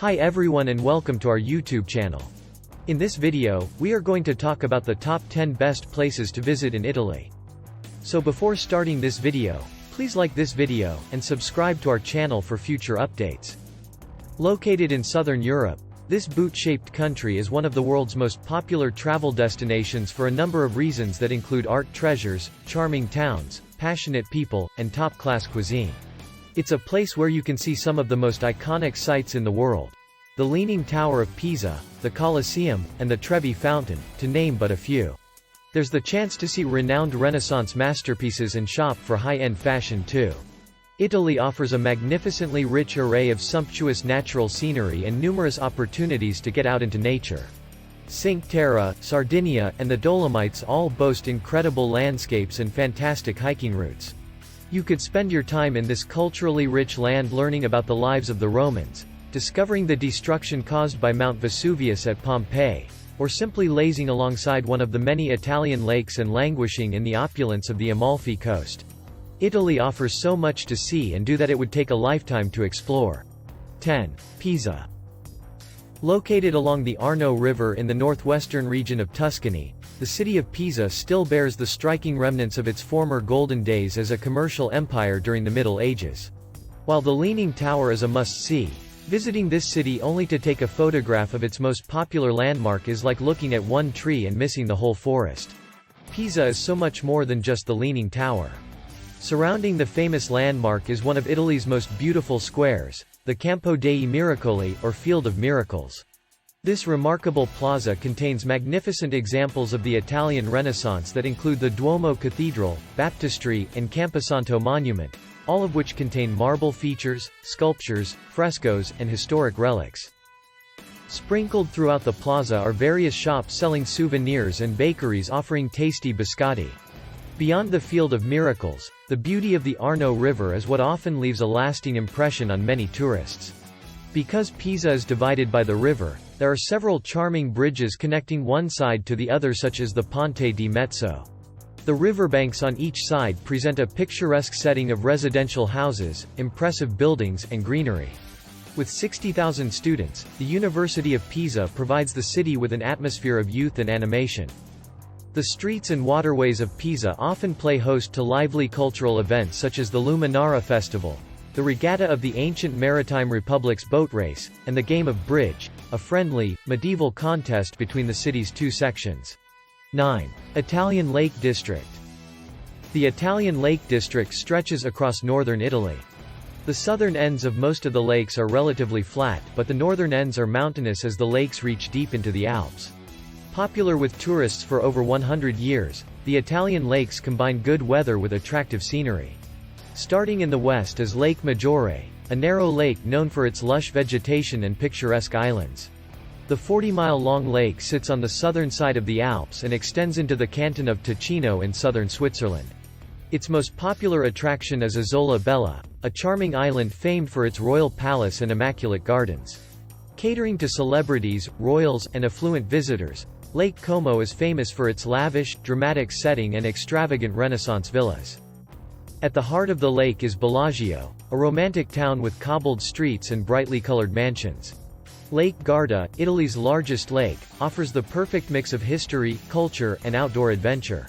Hi everyone and welcome to our YouTube channel. In this video, we are going to talk about the top 10 best places to visit in Italy. So before starting this video, please like this video, and subscribe to our channel for future updates. Located in southern Europe, this boot-shaped country is one of the world's most popular travel destinations for a number of reasons that include art treasures, charming towns, passionate people, and top-class cuisine. It's a place where you can see some of the most iconic sights in the world. The Leaning Tower of Pisa, the Colosseum, and the Trevi Fountain, to name but a few. There's the chance to see renowned Renaissance masterpieces and shop for high-end fashion too. Italy offers a magnificently rich array of sumptuous natural scenery and numerous opportunities to get out into nature. Cinque Terre, Sardinia, and the Dolomites all boast incredible landscapes and fantastic hiking routes. You could spend your time in this culturally rich land learning about the lives of the Romans, discovering the destruction caused by Mount Vesuvius at Pompeii, or simply lazing alongside one of the many Italian lakes and languishing in the opulence of the Amalfi Coast. Italy offers so much to see and do that it would take a lifetime to explore. 10. Pisa. Located along the Arno River in the northwestern region of Tuscany, the city of Pisa still bears the striking remnants of its former golden days as a commercial empire during the Middle Ages. While the Leaning Tower is a must-see, visiting this city only to take a photograph of its most popular landmark is like looking at one tree and missing the whole forest. Pisa is so much more than just the Leaning Tower. Surrounding the famous landmark is one of Italy's most beautiful squares, the Campo dei Miracoli, or Field of Miracles. This remarkable plaza contains magnificent examples of the Italian Renaissance that include the Duomo Cathedral, Baptistery, and Camposanto Monument, all of which contain marble features, sculptures, frescoes, and historic relics. Sprinkled throughout the plaza are various shops selling souvenirs and bakeries offering tasty biscotti. Beyond the Field of Miracles, the beauty of the Arno River is what often leaves a lasting impression on many tourists. Because Pisa is divided by the river, there are several charming bridges connecting one side to the other, such as the Ponte di Mezzo. The riverbanks on each side present a picturesque setting of residential houses, impressive buildings, and greenery. With 60,000 students, the University of Pisa provides the city with an atmosphere of youth and animation. The streets and waterways of Pisa often play host to lively cultural events such as the Luminara Festival, the regatta of the ancient Maritime Republic's boat race, and the game of bridge, a friendly, medieval contest between the city's two sections. 9. Italian Lake District. The Italian Lake District stretches across northern Italy. The southern ends of most of the lakes are relatively flat, but the northern ends are mountainous as the lakes reach deep into the Alps. Popular with tourists for over 100 years, the Italian lakes combine good weather with attractive scenery. Starting in the west is Lake Maggiore, a narrow lake known for its lush vegetation and picturesque islands. The 40-mile-long lake sits on the southern side of the Alps and extends into the canton of Ticino in southern Switzerland. Its most popular attraction is Isola Bella, a charming island famed for its royal palace and immaculate gardens. Catering to celebrities, royals, and affluent visitors, Lake Como is famous for its lavish, dramatic setting and extravagant Renaissance villas. At the heart of the lake is Bellagio, a romantic town with cobbled streets and brightly colored mansions. Lake Garda, Italy's largest lake, offers the perfect mix of history, culture, and outdoor adventure.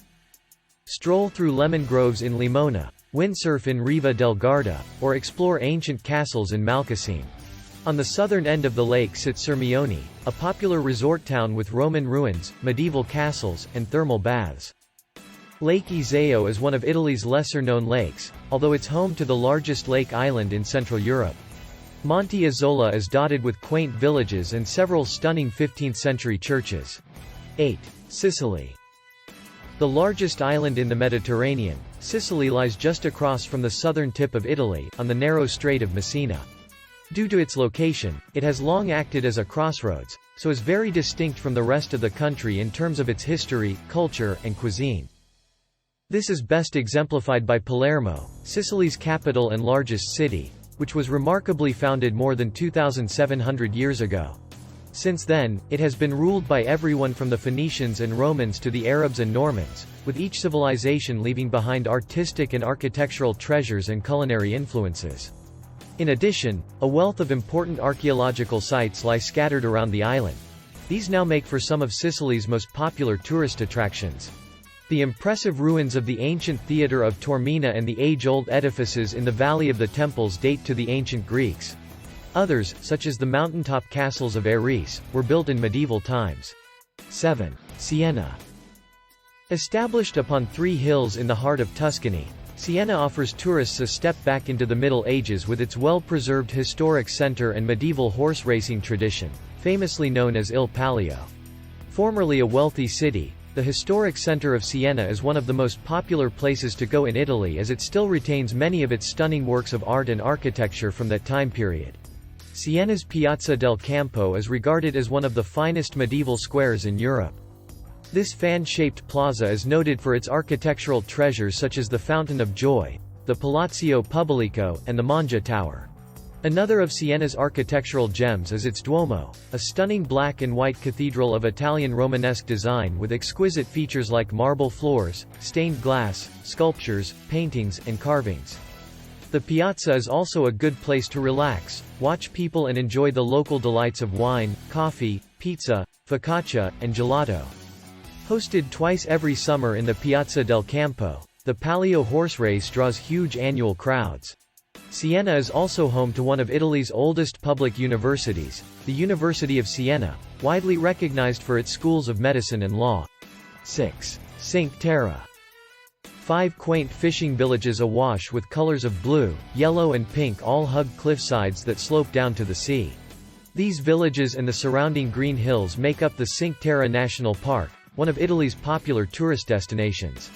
Stroll through lemon groves in Limona, windsurf in Riva del Garda, or explore ancient castles in Malcasine. On the southern end of the lake sits Sirmione, a popular resort town with Roman ruins, medieval castles, and thermal baths. Lake Iseo is one of Italy's lesser-known lakes, although it's home to the largest lake island in Central Europe. Monte Isola is dotted with quaint villages and several stunning 15th-century churches. 8. Sicily. The largest island in the Mediterranean, Sicily lies just across from the southern tip of Italy, on the narrow Strait of Messina. Due to its location, it has long acted as a crossroads, so is very distinct from the rest of the country in terms of its history, culture, and cuisine. This is best exemplified by Palermo, Sicily's capital and largest city, which was remarkably founded more than 2,700 years ago. Since then, it has been ruled by everyone from the Phoenicians and Romans to the Arabs and Normans, with each civilization leaving behind artistic and architectural treasures and culinary influences. In addition, a wealth of important archaeological sites lie scattered around the island. These now make for some of Sicily's most popular tourist attractions. The impressive ruins of the ancient theatre of Taormina and the age-old edifices in the Valley of the Temples date to the ancient Greeks. Others, such as the mountaintop castles of Eris, were built in medieval times. 7. Siena. Established upon 3 hills in the heart of Tuscany, Siena offers tourists a step back into the Middle Ages with its well-preserved historic center and medieval horse racing tradition, famously known as Il Palio. Formerly a wealthy city, the historic center of Siena is one of the most popular places to go in Italy as it still retains many of its stunning works of art and architecture from that time period. Siena's Piazza del Campo is regarded as one of the finest medieval squares in Europe. This fan-shaped plaza is noted for its architectural treasures such as the Fountain of Joy, the Palazzo Pubblicano, and the Mangia Tower. Another of Siena's architectural gems is its Duomo, a stunning black and white cathedral of Italian Romanesque design with exquisite features like marble floors, stained glass, sculptures, paintings, and carvings. The piazza is also a good place to relax, watch people and enjoy the local delights of wine, coffee, pizza, focaccia, and gelato. Hosted twice every summer in the Piazza del Campo, the Palio horse race draws huge annual crowds. Siena is also home to one of Italy's oldest public universities, the University of Siena, widely recognized for its schools of medicine and law. 6. Cinque Terre. 5 quaint fishing villages awash with colors of blue, yellow and pink all hug cliffsides that slope down to the sea. These villages and the surrounding green hills make up the Cinque Terre National Park, one of Italy's popular tourist destinations.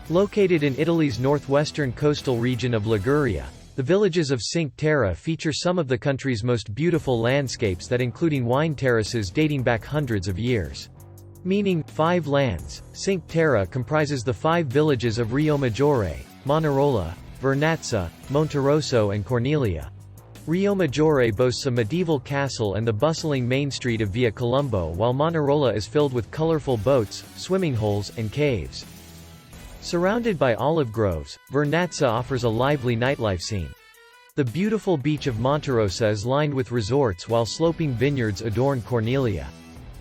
Located in Italy's northwestern coastal region of Liguria, the villages of Cinque Terre feature some of the country's most beautiful landscapes that including wine terraces dating back hundreds of years. Meaning, 5 lands, Cinque Terre comprises the 5 villages of Riomaggiore, Manarola, Vernazza, Monterosso and Cornelia. Riomaggiore boasts a medieval castle and the bustling main street of Via Colombo, while Manarola is filled with colorful boats, swimming holes, and caves. Surrounded by olive groves, Vernazza offers a lively nightlife scene. The beautiful beach of Monterossa is lined with resorts while sloping vineyards adorn Cornelia.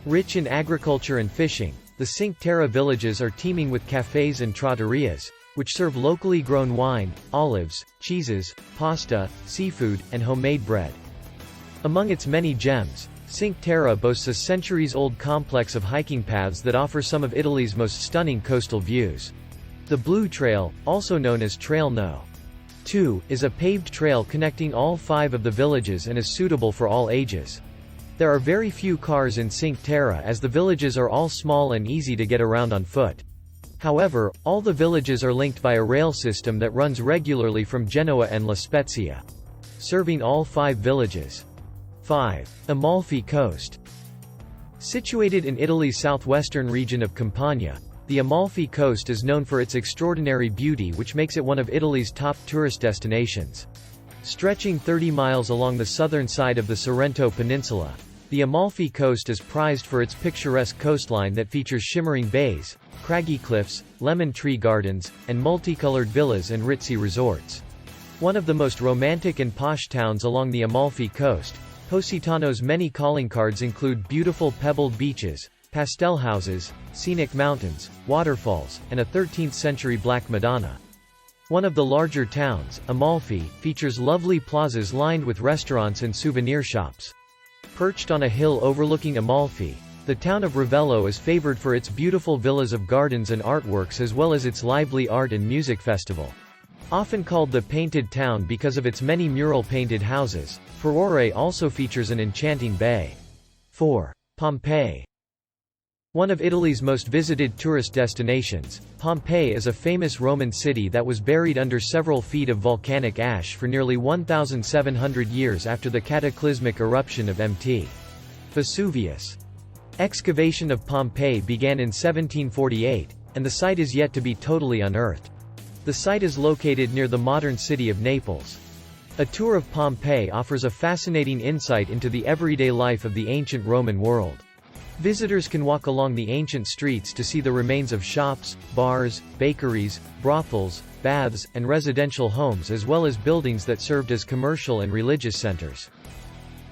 Rich in agriculture and fishing, the Cinque Terre villages are teeming with cafes and trattorias, which serve locally grown wine, olives, cheeses, pasta, seafood, and homemade bread. Among its many gems, Cinque Terre boasts a centuries-old complex of hiking paths that offer some of Italy's most stunning coastal views. The Blue Trail, also known as Trail No. 2, is a paved trail connecting all 5 of the villages and is suitable for all ages. There are very few cars in Cinque Terre as the villages are all small and easy to get around on foot. However, all the villages are linked by a rail system that runs regularly from Genoa and La Spezia, serving all 5 villages. 5. Amalfi Coast. Situated in Italy's southwestern region of Campania, the Amalfi Coast is known for its extraordinary beauty, which makes it one of Italy's top tourist destinations. Stretching 30 miles along the southern side of the Sorrento Peninsula, the Amalfi Coast is prized for its picturesque coastline that features shimmering bays, craggy cliffs, lemon tree gardens, and multicolored villas and ritzy resorts. One of the most romantic and posh towns along the Amalfi Coast, Positano's many calling cards include beautiful pebbled beaches, pastel houses, scenic mountains, waterfalls, and a 13th-century Black Madonna. One of the larger towns, Amalfi, features lovely plazas lined with restaurants and souvenir shops. Perched on a hill overlooking Amalfi, the town of Ravello is favored for its beautiful villas of gardens and artworks as well as its lively art and music festival. Often called the Painted Town because of its many mural-painted houses, Furore also features an enchanting bay. 4. Pompeii. One of Italy's most visited tourist destinations, Pompeii is a famous Roman city that was buried under several feet of volcanic ash for nearly 1,700 years after the cataclysmic eruption of Mt. Vesuvius. Excavation of Pompeii began in 1748, and the site is yet to be totally unearthed. The site is located near the modern city of Naples. A tour of Pompeii offers a fascinating insight into the everyday life of the ancient Roman world. Visitors can walk along the ancient streets to see the remains of shops, bars, bakeries, brothels, baths, and residential homes as well as buildings that served as commercial and religious centers.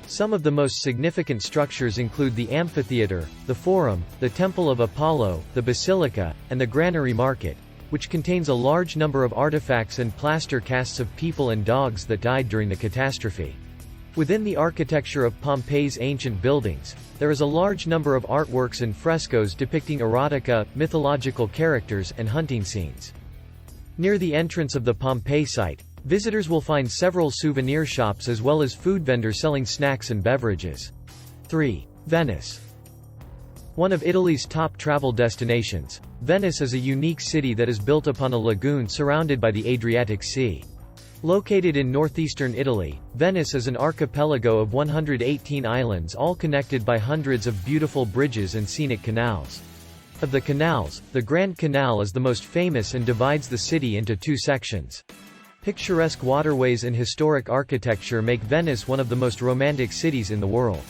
Some of the most significant structures include the amphitheater, the forum, the Temple of Apollo, the Basilica, and the Granary Market, which contains a large number of artifacts and plaster casts of people and dogs that died during the catastrophe. Within the architecture of Pompeii's ancient buildings, there is a large number of artworks and frescoes depicting erotica, mythological characters, and hunting scenes. Near the entrance of the Pompeii site, visitors will find several souvenir shops as well as food vendors selling snacks and beverages. 3. Venice. One of Italy's top travel destinations, Venice is a unique city that is built upon a lagoon surrounded by the Adriatic Sea. Located in northeastern Italy, Venice is an archipelago of 118 islands all connected by hundreds of beautiful bridges and scenic canals. Of the canals, the Grand Canal is the most famous and divides the city into two sections. Picturesque waterways and historic architecture make Venice one of the most romantic cities in the world.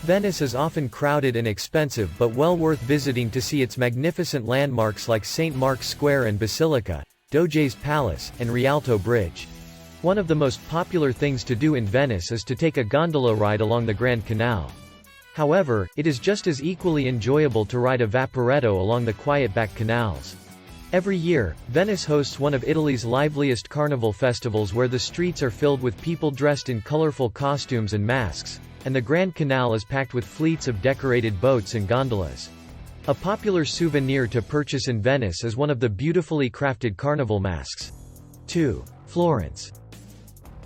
Venice is often crowded and expensive but well worth visiting to see its magnificent landmarks like St. Mark's Square and Basilica, Doge's Palace, and Rialto Bridge. One of the most popular things to do in Venice is to take a gondola ride along the Grand Canal. However, it is just as equally enjoyable to ride a vaporetto along the quiet back canals. Every year, Venice hosts one of Italy's liveliest carnival festivals where the streets are filled with people dressed in colorful costumes and masks, and the Grand Canal is packed with fleets of decorated boats and gondolas. A popular souvenir to purchase in Venice is one of the beautifully crafted carnival masks. 2. Florence.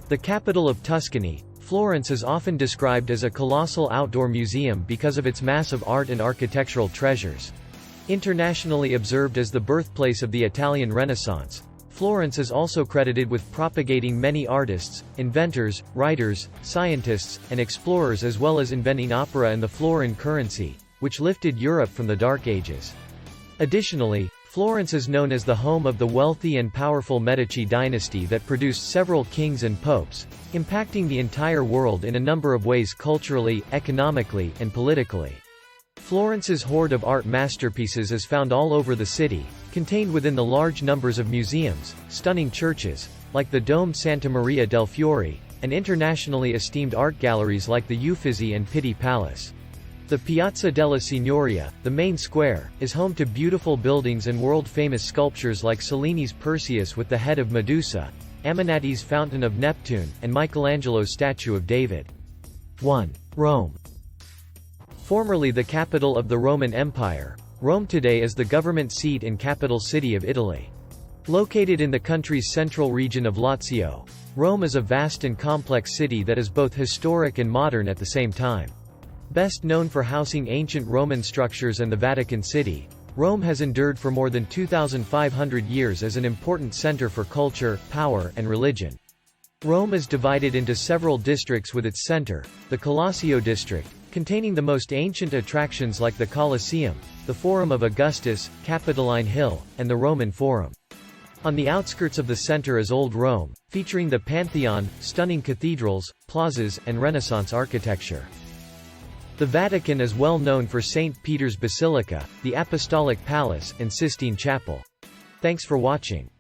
The capital of Tuscany, Florence is often described as a colossal outdoor museum because of its massive art and architectural treasures. Internationally observed as the birthplace of the Italian Renaissance, Florence is also credited with propagating many artists, inventors, writers, scientists, and explorers as well as inventing opera and the florin currency, which lifted Europe from the Dark Ages. Additionally, Florence is known as the home of the wealthy and powerful Medici dynasty that produced several kings and popes, impacting the entire world in a number of ways culturally, economically, and politically. Florence's hoard of art masterpieces is found all over the city, contained within the large numbers of museums, stunning churches, like the domed Santa Maria del Fiore, and internationally esteemed art galleries like the Uffizi and Pitti Palace. The Piazza della Signoria, the main square, is home to beautiful buildings and world-famous sculptures like Cellini's Perseus with the head of Medusa, Aminati's Fountain of Neptune, and Michelangelo's statue of David. 1. Rome. Formerly the capital of the Roman Empire, Rome today is the government seat and capital city of Italy. Located in the country's central region of Lazio, Rome is a vast and complex city that is both historic and modern at the same time. Best known for housing ancient Roman structures and the Vatican City, Rome has endured for more than 2,500 years as an important center for culture, power, and religion. Rome is divided into several districts with its center, the Colosseo district, containing the most ancient attractions like the Colosseum, the Forum of Augustus, Capitoline Hill, and the Roman Forum. On the outskirts of the center is Old Rome, featuring the Pantheon, stunning cathedrals, plazas, and Renaissance architecture. The Vatican is well known for St. Peter's Basilica, the Apostolic Palace, and Sistine Chapel. Thanks for watching.